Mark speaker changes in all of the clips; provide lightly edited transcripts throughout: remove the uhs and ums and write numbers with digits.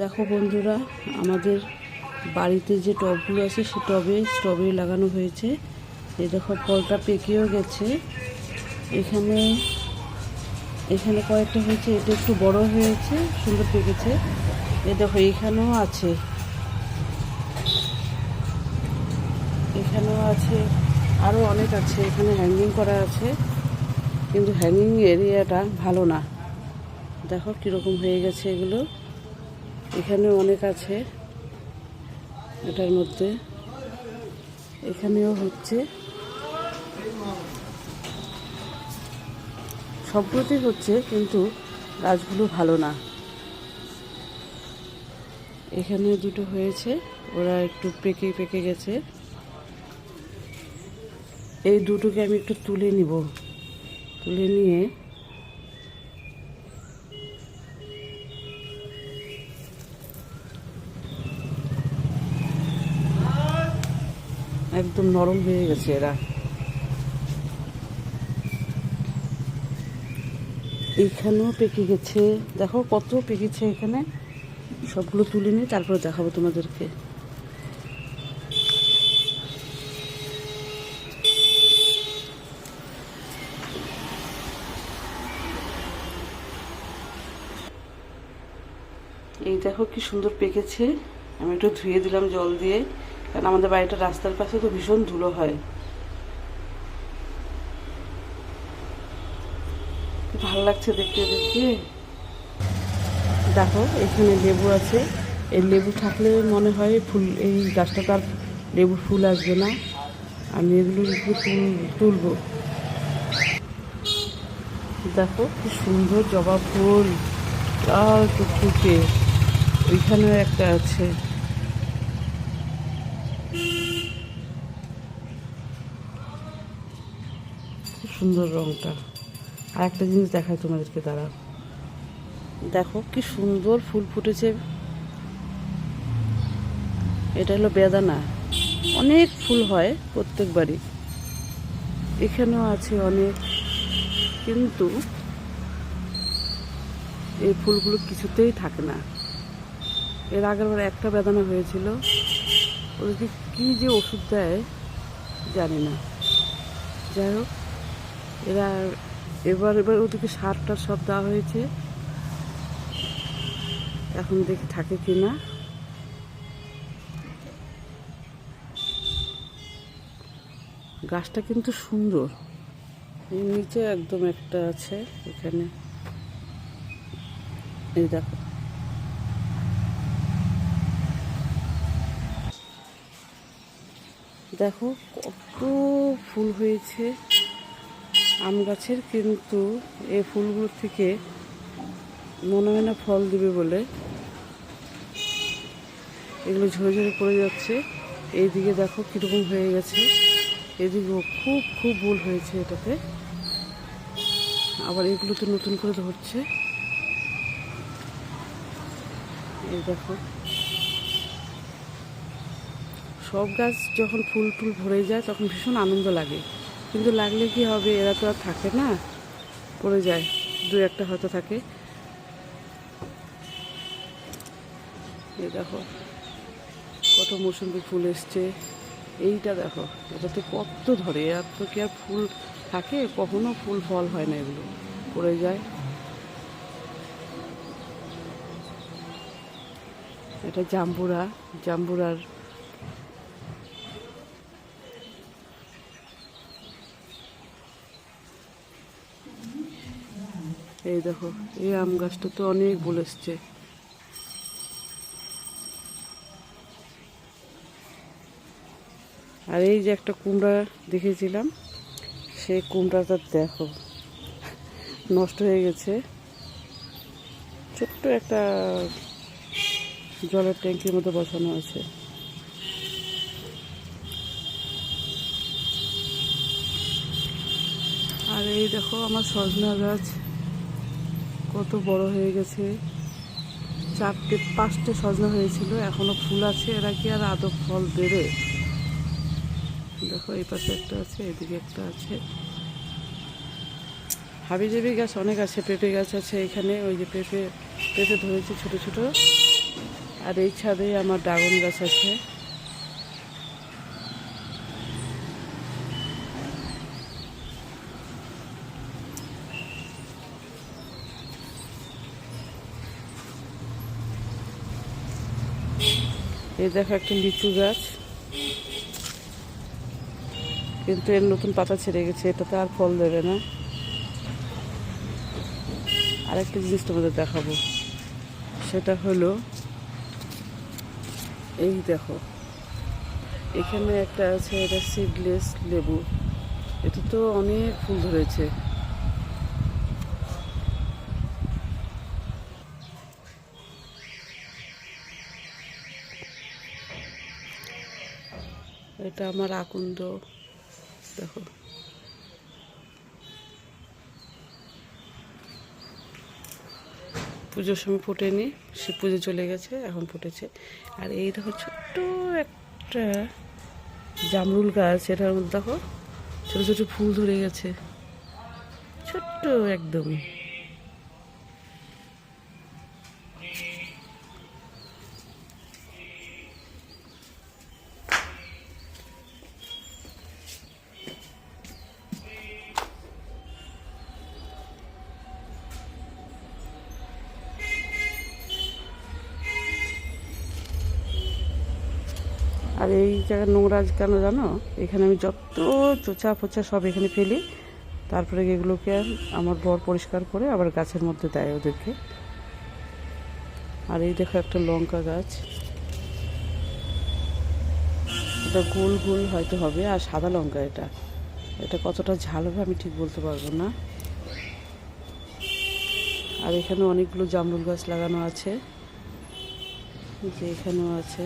Speaker 1: দেখো বন্ধুরা, আমাদের বাড়িতে যে টবগুলো আছে সে টবে স্ট্রবেরি লাগানো হয়েছে। এই দেখো ফলটা পেকেও গেছে। এখানে এখানে কয়েকটা হয়েছে, এটা একটু বড় হয়েছে, সুন্দর পেকেছে। এই দেখো এখানেও আছে, এখানেও আছে, আরও অনেক আছে। এখানে হ্যাঙ্গিং করা আছে, কিন্তু হ্যাঙ্গিং এরিয়াটা ভালো না। দেখো কীরকম হয়ে গেছে এগুলো। এখানে অনেক আছে এটার মধ্যে, এখানেও হচ্ছে, সবগুলোতেই হচ্ছে, কিন্তু গাছগুলো ভালো না। এখানে দুটো হয়েছে, ওরা একটু পেকে পেকে গেছে। এই দুটোকে আমি একটু তুলে নিব, তুলে নিয়ে একদম নরম হয়ে গেছে এরা। এইখানেও পেকে গেছে, দেখো কত পেকেছে এখানে। সবগুলো তুলে নিয়ে তারপরে দেখাবো তোমাদেরকে। এই দেখো কি সুন্দর পেকেছে। আমি একটু ধুয়ে দিলাম জল দিয়ে, কারণ আমাদের বাড়িটা রাস্তার পাশে তো ভীষণ ধুলো হয়। ভালো লাগছে দেখতে দেখতে। দেখো এখানে লেবু আছে, এই লেবু থাকলে মনে হয় ফুল, এই গাছটা তার লেবুর ফুল আসবে না। আমি এগুলো একটু তুলবো। দেখো কি সুন্দর জবা ফুল, লাল টুকটুকে। ওইখানেও একটা আছে। খুব সুন্দর রংটা। আর একটা জিনিস দেখায় তোমাদেরকে, দাঁড়াও। দেখো কি সুন্দর ফুল ফুটেছে। এটা হলো বেদানা, অনেক ফুল হয় প্রত্যেকবারই। এখানেও আছে অনেক, কিন্তু এই ফুলগুলো কিছুতেই থাকে না। এর আগের বার একটা বেদানা হয়েছিল, ওদেরকে কী যে ওষুধ দেয় জানি না। যাই হোক, এরা এবার ওদেরকে সার টার সব দেওয়া হয়েছে। এখন দেখি থাকে কি না। গাছটা কিন্তু সুন্দর। এই নিচে একদম একটা আছে এখানে, এই দেখো। দেখো কত ফুল হয়েছে আম গাছের, কিন্তু এই ফুলগুলোর থেকে মনে হয় না ফল দিবে বলে। এগুলো ঝরে ঝরে পড়ে যাচ্ছে। এইদিকে দেখো কীরকম হয়ে গেছে, এদিকেও খুব খুব ফুল হয়েছে এটাতে। আবার এগুলো তো নতুন করে ধরছে। এই দেখো, সব গাছ যখন ফুল টুল ভরে যায় তখন ভীষণ আনন্দ লাগে, কিন্তু লাগলে কি হবে, এরা তো আর থাকে না, পড়ে যায়। দু একটা হয়তো থাকে। এই দেখো কত মৌসুমি ফুল এসছে। এইটা দেখো, এটাতে কত ধরে, আর তো কি আর ফুল থাকে, কখনো ফুল ফল হয় না, এগুলো পড়ে যায়। এটা জাম্বুরা, জাম্বুরার এই দেখো, এই আম গাছটা তো অনেক ফুল এসছে। আর এই যে একটা কুমড়া দেখেছিলাম, সেই কুমড়াটা দেখো নষ্ট হয়ে গেছে। ছোট্ট একটা জলের ট্যাঙ্কির মধ্যে বসানো আছে। আর এই দেখো আমার সজনা গাছ কত বড় হয়ে গেছে। 4-5টে সজনা হয়েছিল, এখনো ফুল আছে। এরা কি আর আদৌ ফল দেবে? দেখো এই পাশে একটা আছে, এদিকে একটা আছে। হাবিজাবি গাছ অনেক আছে, পেঁপে গাছ আছে এখানে। ওই যে পেঁপে পেঁপে ধরেছে ছোট ছোট। আর এই ছাদে আমার ড্রাগন গাছ আছে। এই দেখো একটা লিচু গাছ, কিন্তু এর নতুন পাতা ছেড়ে গেছে, এটাতে আর ফল দেবে না। আরেকটা জিনিস তোমাদের দেখাবো, সেটা হলো এই দেখো, এখানে একটা আছে, এটা সিডলেস লেবু। এটা তো অনেক ফুল ধরেছে। এটা আমার আকন্দ, দেখো। পুজোর সময় ফোটেনি, সে পুজো চলে গেছে, এখন ফুটেছে। আর এই দেখো ছোট্ট একটা জামরুল গাছ, এটার মধ্যে দেখো ছোটো ছোটো ফুল ধরে গেছে, ছোট্ট একদম। আর এই জায়গায় নোংরা কেন জানো? এখানে আমি যত চোচা ফোচা সব এখানে ফেলি, তারপরে এগুলোকে আমার বর পরিষ্কার করে আবার গাছের মধ্যে দেয় ওদেরকে। আর এই দেখো একটা লঙ্কা গাছ, এটা গোল গোল হয়তো হবে, আর সাদা লঙ্কা। এটা এটা কতটা ঝাল হবে আমি ঠিক বলতে পারবো না। আর এখানে অনেকগুলো জামরুল গাছ লাগানো আছে, যে এখানেও আছে।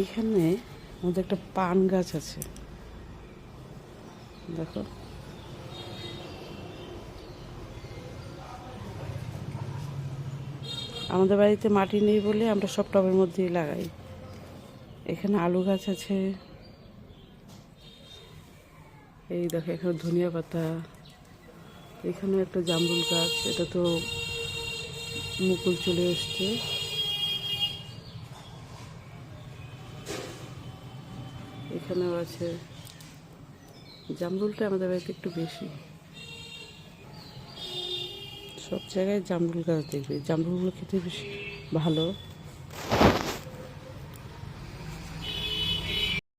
Speaker 1: এইখানে আমাদের একটা পান গাছ আছে, দেখো। আমাদের বাড়িতে মাটি নেই বলে আমরা সব টবের মধ্যেই লাগাই। এখানে আলু গাছ আছে, এই দেখো এখানে ধনিয়া পাতা। এখানে একটা জামরুল গাছ, এটা তো মুকুল চলে এসছে। এখানেও আছে। জামরুলটা আমাদের বাড়িতে একটু বেশি, সব জায়গায় জামরুল গাছ দেখবে, জামরুলগুলো খেতে বেশ ভালো।